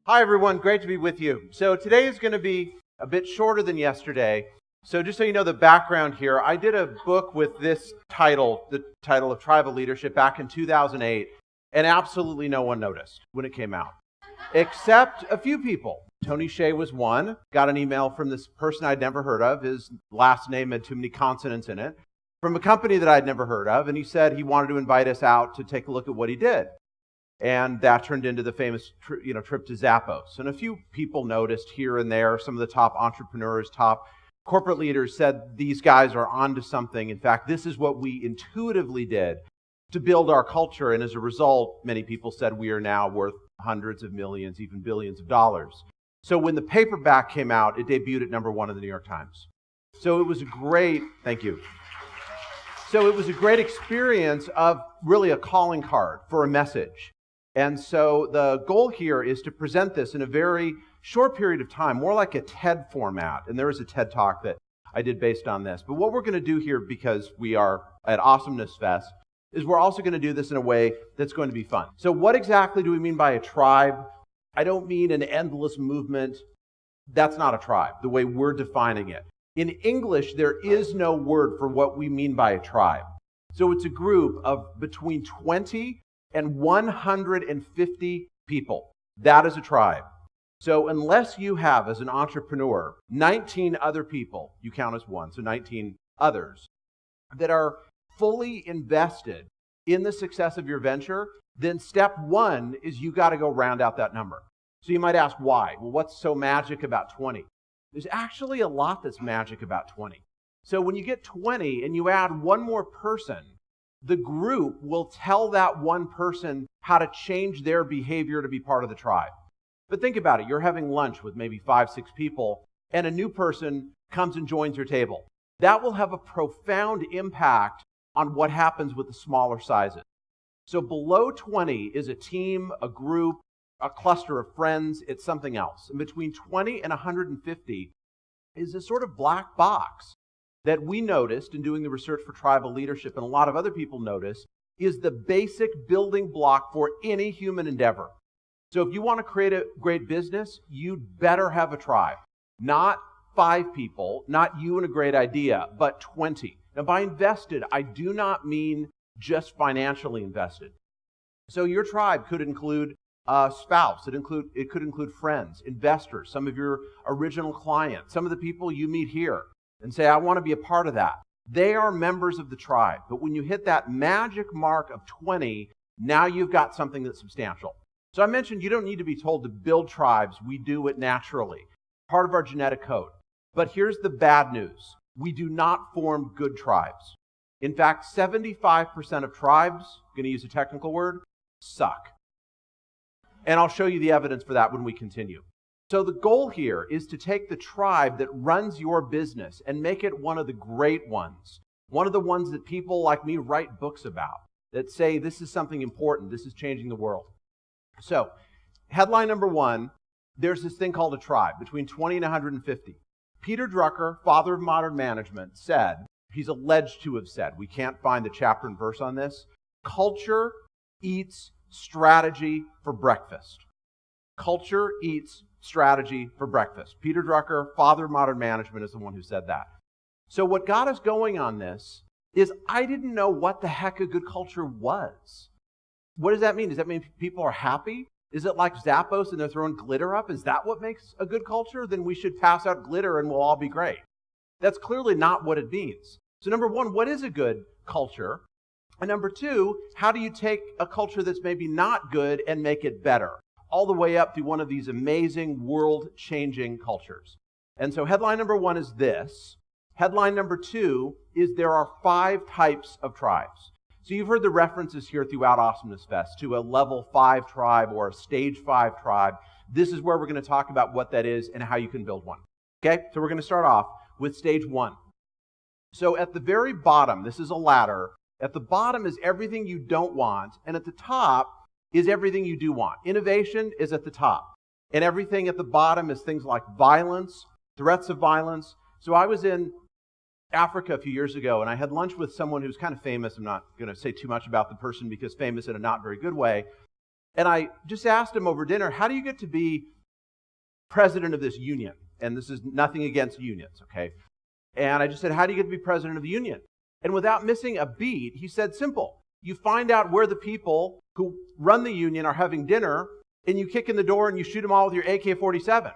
Hi everyone, great to be with you. So today is going to be a bit shorter than yesterday. So just so you know the background here, I did a book with this title, the title of Tribal Leadership, back in 2008, and absolutely no one noticed when it came out, except a few people. Tony Hsieh was one, got an email from this person I'd never heard of. His last name had too many consonants in it, from a company that I'd never heard of, and he said he wanted to invite us out to take a look at what he did. And that turned into the famous trip to Zappos. And a few people noticed here and there, some of the top entrepreneurs, top corporate leaders said these guys are onto something. In fact, this is what we intuitively did to build our culture. And as a result, many people said we are now worth hundreds of millions, even billions of dollars. So when the paperback came out, it debuted at #1 in the New York Times. So it was a great, thank you. So it was a great experience of really a calling card for a message. And so the goal here is to present this in a very short period of time, more like a TED format. And there is a TED Talk that I did based on this. But what we're going to do here, because we are at Awesomeness Fest, is we're also going to do this in a way that's going to be fun. So what exactly do we mean by a tribe? I don't mean an endless movement. That's not a tribe, the way we're defining it. In English, there is no word for what we mean by a tribe. So it's a group of between 20 and 150 people. That is a tribe. So unless you have, as an entrepreneur, 19 other people, you count as one, so 19 others, that are fully invested in the success of your venture, then step one is you got to go round out that number. So you might ask why? Well, what's so magic about 20? There's actually a lot that's magic about 20. So when you get 20 and you add one more person, the group will tell that one person how to change their behavior to be part of the tribe. But think about it. You're having lunch with maybe 5, 6 people, and a new person comes and joins your table. That will have a profound impact on what happens with the smaller sizes. So below 20 is a team, a group, a cluster of friends. It's something else. And between 20 and 150 is a sort of black box that we noticed in doing the research for tribal leadership, and a lot of other people noticed, is the basic building block for any human endeavor. So if you want to create a great business, you'd better have a tribe. Not 5 people, not you and a great idea, but 20. Now by invested, I do not mean just financially invested. So your tribe could include a spouse, it could include friends, investors, some of your original clients, some of the people you meet here, and say, I want to be a part of that. They are members of the tribe. But when you hit that magic mark of 20, now you've got something that's substantial. So I mentioned you don't need to be told to build tribes. We do it naturally. Part of our genetic code. But here's the bad news. We do not form good tribes. In fact, 75% of tribes, I'm going to use a technical word, suck. And I'll show you the evidence for that when we continue. So the goal here is to take the tribe that runs your business and make it one of the great ones. One of the ones that people like me write books about, that say this is something important, this is changing the world. So, headline number 1, there's this thing called a tribe, between 20 and 150. Peter Drucker, father of modern management, said, he's alleged to have said, we can't find the chapter and verse on this, culture eats strategy for breakfast. Culture eats strategy for breakfast. Peter Drucker, father of modern management, is the one who said that. So what got us going on this is I didn't know what the heck a good culture was. What does that mean? Does that mean people are happy? Is it like Zappos and they're throwing glitter up? Is that what makes a good culture? Then we should pass out glitter and we'll all be great. That's clearly not what it means. So number 1, what is a good culture? And number 2, how do you take a culture that's maybe not good and make it better? All the way up to one of these amazing world-changing cultures. And so headline number 1 is this. Headline number 2 is there are 5 types of tribes. So you've heard the references here throughout Awesomeness Fest to a level 5 tribe or a stage 5 tribe. This is where we're going to talk about what that is and how you can build one. Okay, so we're going to start off with stage 1. So at the very bottom, this is a ladder. At the bottom is everything you don't want, and at the top is everything you do want. Innovation is at the top. And everything at the bottom is things like violence, threats of violence. So I was in Africa a few years ago, and I had lunch with someone who's kind of famous. I'm not going to say too much about the person because famous in a not very good way. And I just asked him over dinner, how do you get to be president of this union. And this is nothing against unions, okay? And I just said, how do you get to be president of the union? And without missing a beat, he said, simple. You find out where the people who run the union are having dinner, and you kick in the door and you shoot them all with your AK-47.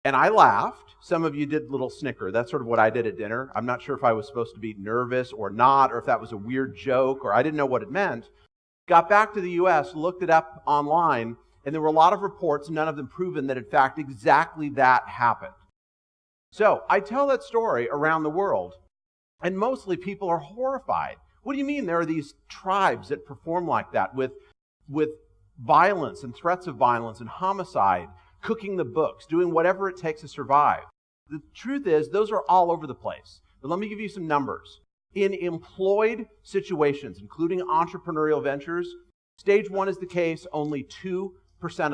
And I laughed. Some of you did a little snicker. That's sort of what I did at dinner. I'm not sure if I was supposed to be nervous or not, or if that was a weird joke, or I didn't know what it meant. Got back to the U.S., looked it up online, and there were a lot of reports, none of them proven that, in fact, exactly that happened. So I tell that story around the world, and mostly people are horrified. What do you mean there are these tribes that perform like that with violence and threats of violence and homicide, cooking the books, doing whatever it takes to survive? The truth is, those are all over the place. But let me give you some numbers. In employed situations, including entrepreneurial ventures, stage 1 is the case only 2%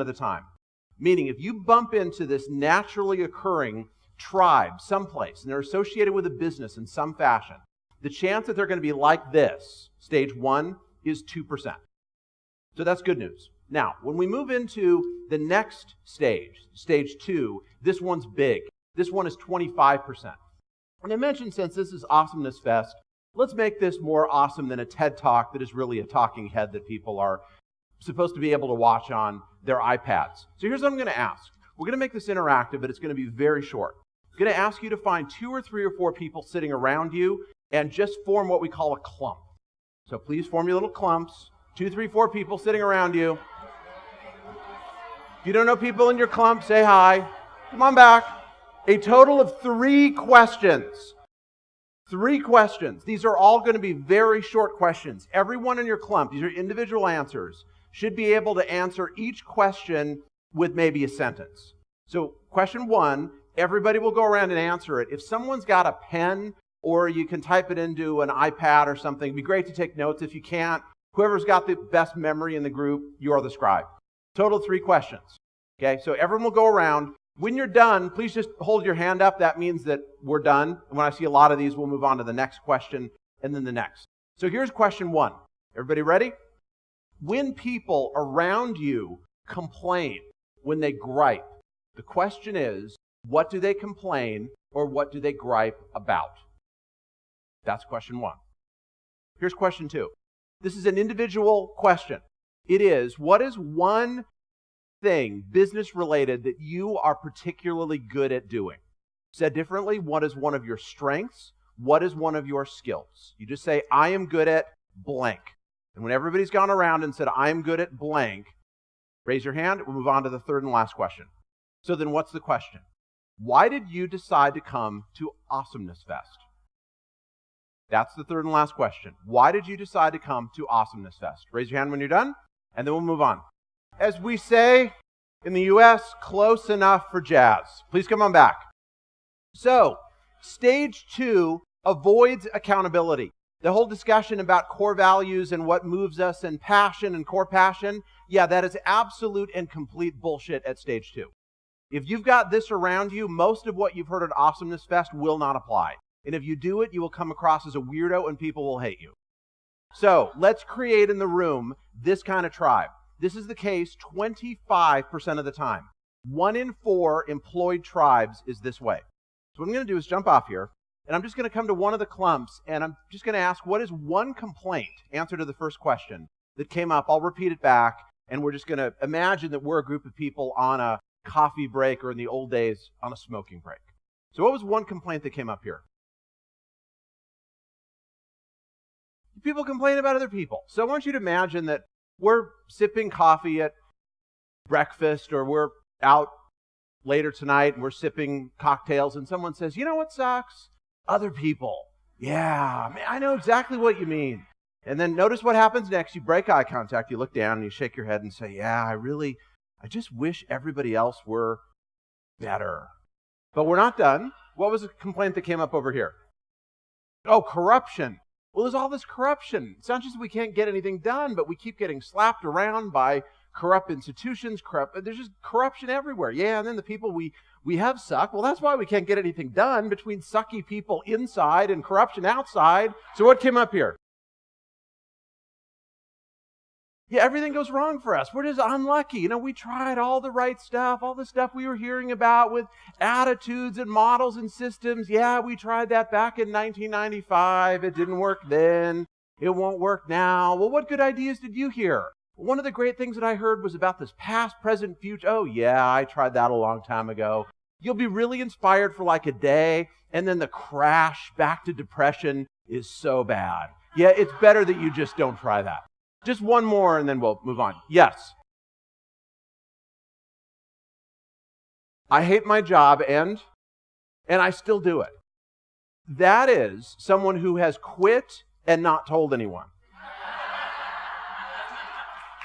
of the time. Meaning, if you bump into this naturally occurring tribe someplace, and they're associated with a business in some fashion, the chance that they're going to be like this, stage 1, is 2%. So that's good news. Now, when we move into the next stage, stage 2, this one's big. This one is 25%. And I mentioned, since this is Awesomeness Fest, let's make this more awesome than a TED Talk that is really a talking head that people are supposed to be able to watch on their iPads. So here's what I'm going to ask. We're going to make this interactive, but it's going to be very short. I'm going to ask you to find 2 or 3 or 4 people sitting around you and just form what we call a clump. So please form your little clumps. 2, 3, 4 people sitting around you. If you don't know people in your clump, say hi. Come on back. A total of 3 questions. 3 questions. These are all going to be very short questions. Everyone in your clump, these are individual answers, should be able to answer each question with maybe a sentence. So question 1, everybody will go around and answer it. If someone's got a pen, or you can type it into an iPad or something, it'd be great to take notes. If you can't, whoever's got the best memory in the group, you're the scribe. Total 3 questions. Okay, so everyone will go around. When you're done, please just hold your hand up. That means that we're done. And when I see a lot of these, we'll move on to the next question and then the next. So here's question 1. Everybody ready? When people around you complain, when they gripe, the question is, what do they complain or what do they gripe about? That's question 1. Here's question 2. This is an individual question. It is, what is one thing, business related, that you are particularly good at doing? Said differently, what is one of your strengths? What is one of your skills? You just say, I am good at blank. And when everybody's gone around and said, I am good at blank, raise your hand. We'll move on to the third and last question. So then what's the question? Why did you decide to come to Awesomeness Fest? That's the third and last question. Why did you decide to come to Awesomeness Fest? Raise your hand when you're done, and then we'll move on. As we say in the U.S., close enough for jazz. Please come on back. So, stage 2 avoids accountability. The whole discussion about core values and what moves us and passion and core passion, yeah, that is absolute and complete bullshit at stage 2. If you've got this around you, most of what you've heard at Awesomeness Fest will not apply. And if you do it, you will come across as a weirdo and people will hate you. So, let's create in the room this kind of tribe. This is the case 25% of the time. 1 in 4 employed tribes is this way. So what I'm going to do is jump off here, and I'm just going to come to one of the clumps, and I'm just going to ask, what is one complaint, answer to the first question, that came up? I'll repeat it back, and we're just going to imagine that we're a group of people on a coffee break, or in the old days, on a smoking break. So what was one complaint that came up here? People complain about other people. So I want you to imagine that we're sipping coffee at breakfast, or we're out later tonight and we're sipping cocktails, and someone says, you know what sucks? Other people. Yeah, man, I know exactly what you mean. And then notice what happens next. You break eye contact, you look down and you shake your head and say, yeah, I just wish everybody else were better. But we're not done. What was the complaint that came up over here? Oh, corruption. Well, there's all this corruption. It's not just we can't get anything done, but we keep getting slapped around by corrupt institutions. There's just corruption everywhere. Yeah, and then the people we have suck. Well, that's why we can't get anything done, between sucky people inside and corruption outside. So what came up here? Yeah, everything goes wrong for us. We're just unlucky. We tried all the right stuff, all the stuff we were hearing about with attitudes and models and systems. Yeah, we tried that back in 1995. It didn't work then. It won't work now. Well, what good ideas did you hear? One of the great things that I heard was about this past, present, future. Oh, yeah, I tried that a long time ago. You'll be really inspired for like a day, and then the crash back to depression is so bad. Yeah, it's better that you just don't try that. Just one more, and then we'll move on. Yes. I hate my job, and I still do it. That is someone who has quit and not told anyone.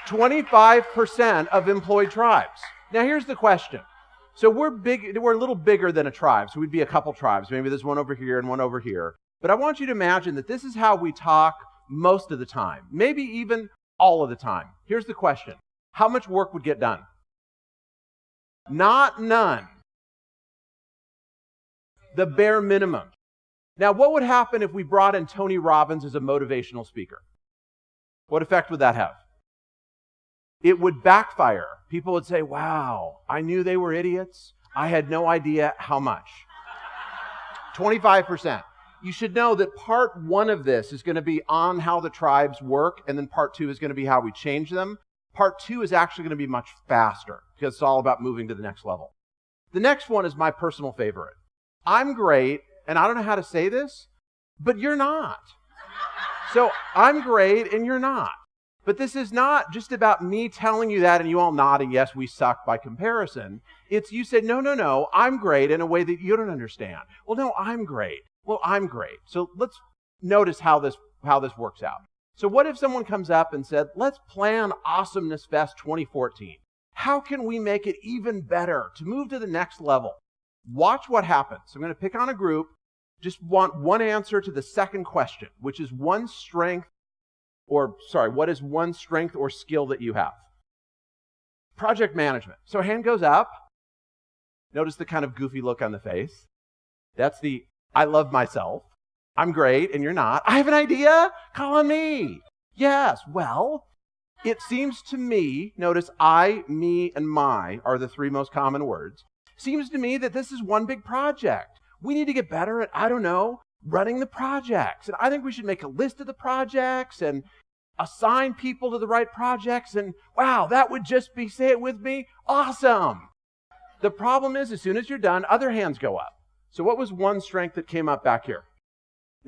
25% of employed tribes. Now, here's the question. So we're a little bigger than a tribe. So we'd be a couple tribes. Maybe there's one over here and one over here. But I want you to imagine that this is how we talk most of the time, maybe even all of the time. Here's the question. How much work would get done? Not none. The bare minimum. Now, what would happen if we brought in Tony Robbins as a motivational speaker? What effect would that have? It would backfire. People would say, wow, I knew they were idiots. I had no idea how much. 25%. You should know that part one of this is going to be on how the tribes work, and then part two is going to be how we change them. Part two is actually going to be much faster because it's all about moving to the next level. The next one is my personal favorite. I'm great, and I don't know how to say this, but you're not. So I'm great, and you're not. But this is not just about me telling you that and you all nodding, yes, we suck by comparison. It's you said, no, I'm great in a way that you don't understand. Well, no, I'm great. Well, I'm great. So let's notice how this works out. So what if someone comes up and said, let's plan Awesomeness Fest 2014. How can we make it even better to move to the next level? Watch what happens. I'm going to pick on a group. Just want one answer to the second question, which is what is one strength or skill that you have? Project management. So hand goes up. Notice the kind of goofy look on the face. That's the I love myself. I'm great, and you're not. I have an idea. Call on me. Yes. Well, it seems to me, notice I, me, and my are the three most common words. Seems to me that this is one big project. We need to get better at, running the projects. And I think we should make a list of the projects and assign people to the right projects. And wow, that would just be, say it with me, awesome. The problem is, as soon as you're done, other hands go up. So what was one strength that came up back here?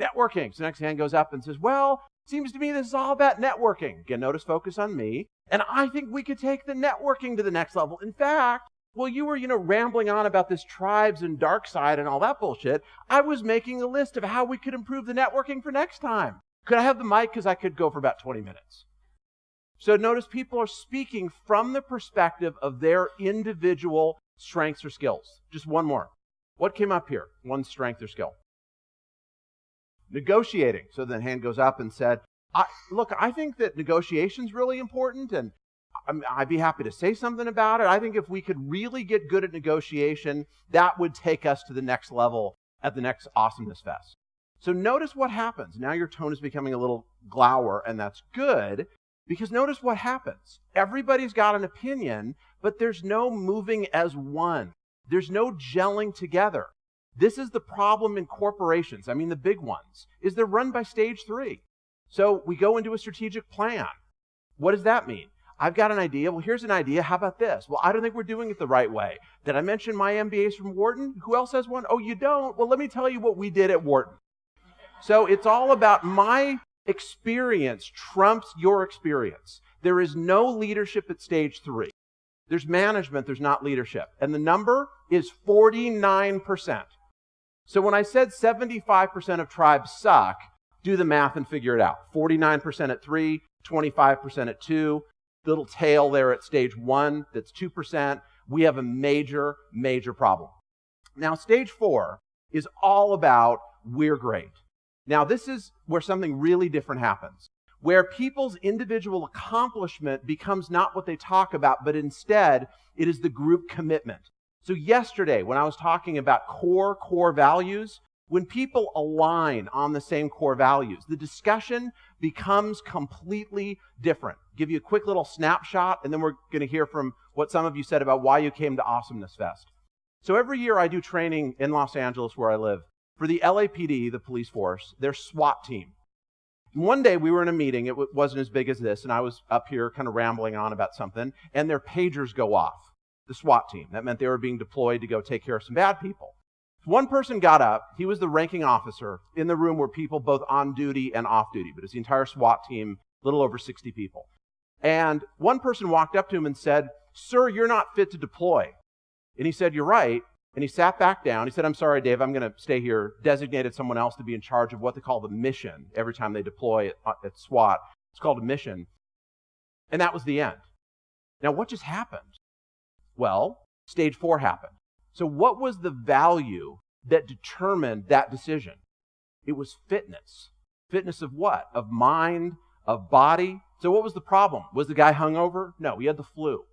Networking. So next hand goes up and says, well, seems to me this is all about networking. Again, notice focus on me. And I think we could take the networking to the next level. In fact, well, you were, rambling on about this tribes and dark side and all that bullshit. I was making a list of how we could improve the networking for next time. Could I have the mic? Because I could go for about 20 minutes. So notice people are speaking from the perspective of their individual strengths or skills. Just one more. What came up here? One strength or skill. Negotiating. So the hand goes up and said, I think that negotiation's really important, and I'd be happy to say something about it. I think if we could really get good at negotiation, that would take us to the next level at the next Awesomeness Fest. So notice what happens. Now your tone is becoming a little glower, and that's good, because notice what happens. Everybody's got an opinion, but there's no moving as one. There's no gelling together. This is the problem in corporations. The big ones, is they're run by stage 3. So we go into a strategic plan. What does that mean? I've got an idea. Well, here's an idea. How about this? Well, I don't think we're doing it the right way. Did I mention my MBAs from Wharton? Who else has one? Oh, you don't? Well, let me tell you what we did at Wharton. So it's all about my experience trumps your experience. There is no leadership at stage 3. There's management, there's not leadership. And the number is 49%. So when I said 75% of tribes suck, do the math and figure it out. 49% at 3, 25% at 2, little tail there at stage 1, that's 2%. We have a major, major problem. Now, stage 4 is all about we're great. Now, this is where something really different happens, where people's individual accomplishment becomes not what they talk about, but instead it is the group commitment. So yesterday, when I was talking about core values, when people align on the same core values, the discussion becomes completely different. give you a quick little snapshot, and then we're going to hear from what some of you said about why you came to Awesomeness Fest. So every year I do training in Los Angeles where I live for the LAPD, the police force, their SWAT team. One day we were in a meeting, it wasn't as big as this, and I was up here kind of rambling on about something, and their pagers go off, the SWAT team. That meant they were being deployed to go take care of some bad people. One person got up, he was the ranking officer. In the room were people both on duty and off duty, but it's the entire SWAT team, a little over 60 people. And one person walked up to him and said, "Sir, you're not fit to deploy." And he said, "You're right." And he sat back down. He said, "I'm sorry, Dave, I'm going to stay here." Designated someone else to be in charge of what they call the mission every time they deploy at SWAT. It's called a mission. And that was the end. Now, what just happened? Well, stage 4 happened. So what was the value that determined that decision? It was fitness. Fitness of what? Of mind, of body. So what was the problem? Was the guy hungover? No, he had the flu.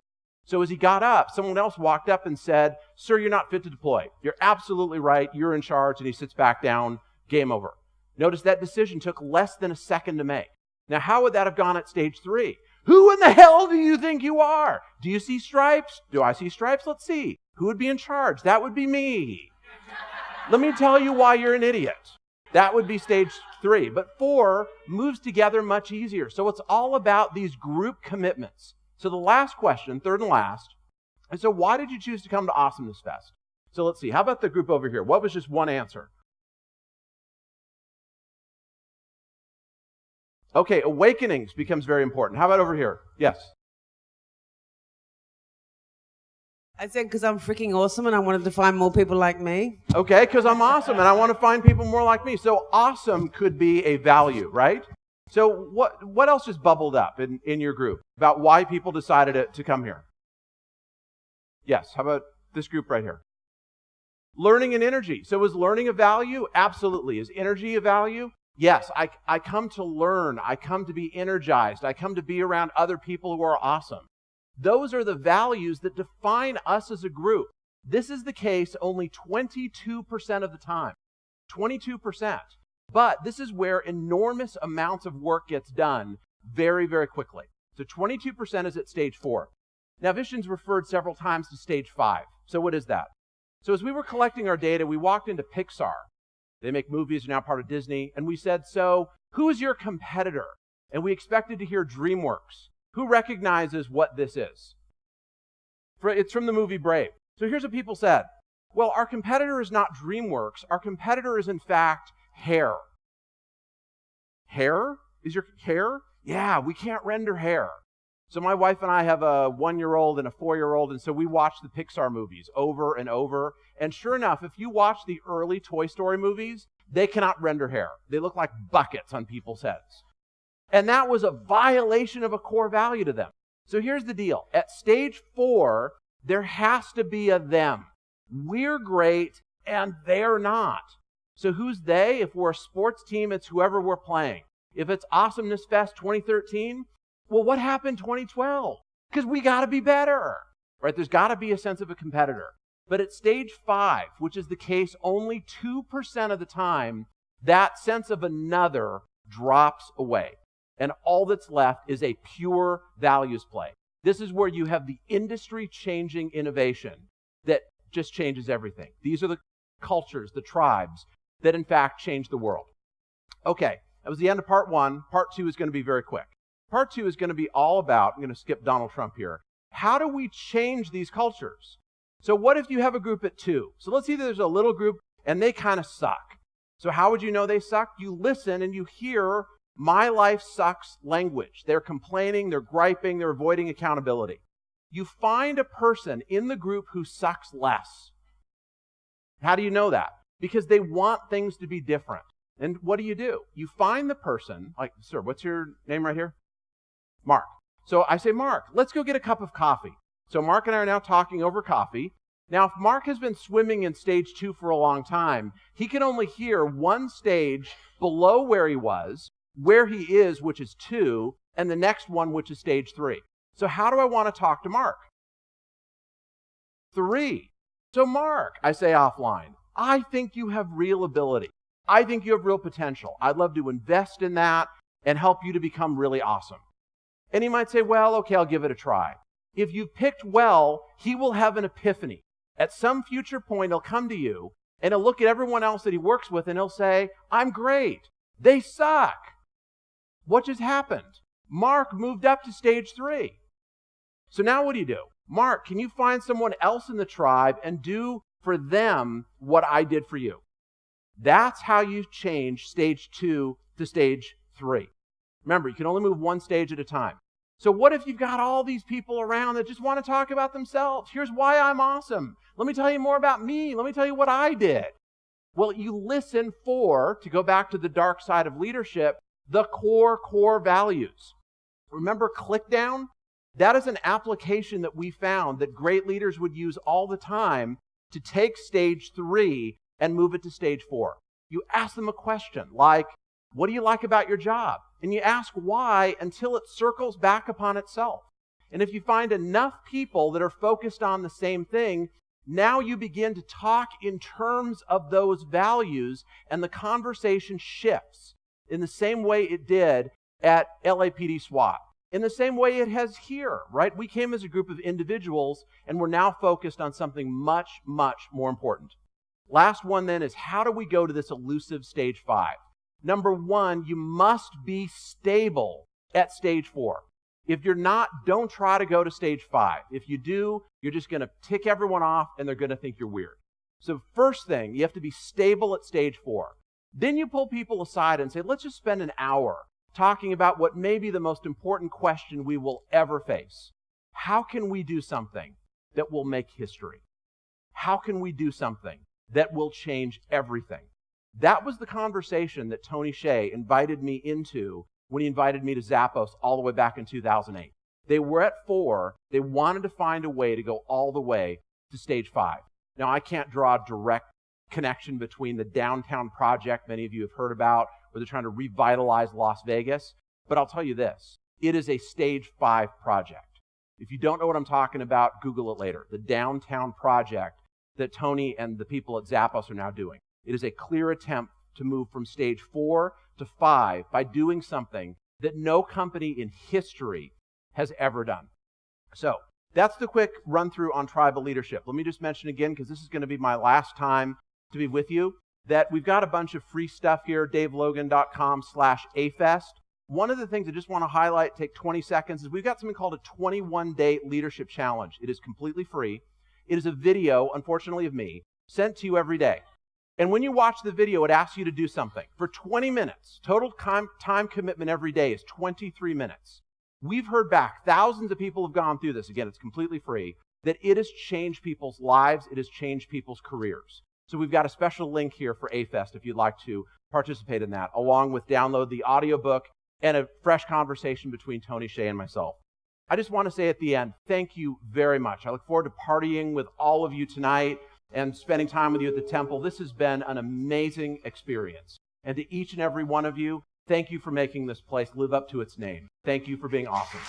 So as he got up, someone else walked up and said, "Sir, you're not fit to deploy. You're absolutely right. You're in charge." And he sits back down. Game over. Notice that decision took less than a second to make. Now, how would that have gone at stage 3? Who in the hell do you think you are? Do you see stripes? Do I see stripes? Let's see. Who would be in charge? That would be me. Let me tell you why you're an idiot. That would be stage 3. But 4 moves together much easier. So it's all about these group commitments. So the last question, third and last, is so why did you choose to come to Awesomeness Fest? So let's see. How about the group over here? What was just one answer? Okay, awakenings becomes very important. How about over here? Yes. I said because I'm freaking awesome and I wanted to find more people like me. Okay, because I'm awesome and I want to find people more like me. So awesome could be a value, right? So what else just bubbled up in your group about why people decided to come here? Yes, how about this group right here? Learning and energy. So is learning a value? Absolutely. Is energy a value? Yes, I come to learn. I come to be energized. I come to be around other people who are awesome. Those are the values that define us as a group. This is the case only 22% of the time. 22%. But this is where enormous amounts of work gets done very, very quickly. So 22% is at stage 4. Now, Vishen's referred several times to stage 5. So what is that? So as we were collecting our data, we walked into Pixar. They make movies, are now part of Disney. And we said, so who is your competitor? And we expected to hear DreamWorks. Who recognizes what this is? It's from the movie Brave. So here's what people said. Well, our competitor is not DreamWorks. Our competitor is, in fact, hair. Hair? Is your hair? Yeah, we can't render hair. So my wife and I have a 1-year-old and a 4-year-old, and so we watch the Pixar movies over and over. And sure enough, if you watch the early Toy Story movies, they cannot render hair. They look like buckets on people's heads. And that was a violation of a core value to them. So here's the deal. At stage 4, there has to be a them. We're great, and they're not. So who's they? If we're a sports team, it's whoever we're playing. If it's Awesomeness Fest 2013, well, what happened 2012? Because we got to be better, right? There's got to be a sense of a competitor. But at stage 5, which is the case only 2% of the time, that sense of another drops away. And all that's left is a pure values play. This is where you have the industry-changing innovation that just changes everything. These are the cultures, the tribes, that in fact change the world. Okay, that was the end of part 1. Part 2 is going to be very quick. Part 2 is going to be all about, I'm going to skip Donald Trump here, how do we change these cultures? So what if you have a group at 2? So let's say there's a little group and they kind of suck. So how would you know they suck? You listen and you hear my life sucks language. They're complaining, they're griping, they're avoiding accountability. You find a person in the group who sucks less. How do you know that? Because they want things to be different. And what do? You find the person, like, sir, what's your name right here? Mark. So I say, Mark, let's go get a cup of coffee. So Mark and I are now talking over coffee. Now, if Mark has been swimming in stage 2 for a long time, he can only hear one stage below where he was, where he is, which is 2, and the next one, which is stage 3. So how do I want to talk to Mark? 3. So Mark, I say offline, I think you have real ability. I think you have real potential. I'd love to invest in that and help you to become really awesome. And he might say, well, okay, I'll give it a try. If you picked well, he will have an epiphany. At some future point, he'll come to you and he'll look at everyone else that he works with and he'll say, I'm great. They suck. What just happened? Mark moved up to stage 3. So now what do? Mark, can you find someone else in the tribe and do for them what I did for you? That's how you change stage 2 to stage 3. Remember, you can only move one stage at a time. So what if you've got all these people around that just want to talk about themselves? Here's why I'm awesome. Let me tell you more about me. Let me tell you what I did. Well, you listen for, to go back to the dark side of leadership, the core values. Remember ClickDown? That is an application that we found that great leaders would use all the time to take stage 3 and move it to stage 4. You ask them a question like, what do you like about your job? And you ask why until it circles back upon itself. And if you find enough people that are focused on the same thing, now you begin to talk in terms of those values, and the conversation shifts in the same way it did at LAPD SWAT. In the same way it has here, right? We came as a group of individuals, and we're now focused on something much, much more important. Last one then is, how do we go to this elusive stage 5? Number 1, you must be stable at stage 4. If you're not, don't try to go to stage 5. If you do, you're just going to tick everyone off and they're going to think you're weird. So first thing, you have to be stable at stage 4. Then you pull people aside and say, let's just spend an hour talking about what may be the most important question we will ever face. How can we do something that will make history? How can we do something that will change everything? That was the conversation that Tony Hsieh invited me into when he invited me to Zappos all the way back in 2008. They were at 4. They wanted to find a way to go all the way to stage 5. Now, I can't draw a direct connection between the downtown project many of you have heard about, where they're trying to revitalize Las Vegas, but I'll tell you this. It is a stage 5 project. If you don't know what I'm talking about, Google it later. The downtown project that Tony and the people at Zappos are now doing. It is a clear attempt to move from stage 4 to 5 by doing something that no company in history has ever done. So that's the quick run through on tribal leadership. Let me just mention again, because this is going to be my last time to be with you, that we've got a bunch of free stuff here, davelogan.com/afest. One of the things I just want to highlight, take 20 seconds, is we've got something called a 21-day leadership challenge. It is completely free. It is a video, unfortunately, of me, sent to you every day. And when you watch the video, it asks you to do something for 20 minutes. Total time commitment every day is 23 minutes. We've heard back, thousands of people have gone through this. Again, it's completely free, that it has changed people's lives. It has changed people's careers. So we've got a special link here for AFest if you'd like to participate in that, along with download the audiobook and a fresh conversation between Tony Hsieh and myself. I just want to say at the end, thank you very much. I look forward to partying with all of you tonight and spending time with you at the temple. This has been an amazing experience. And to each and every one of you, thank you for making this place live up to its name. Thank you for being awesome.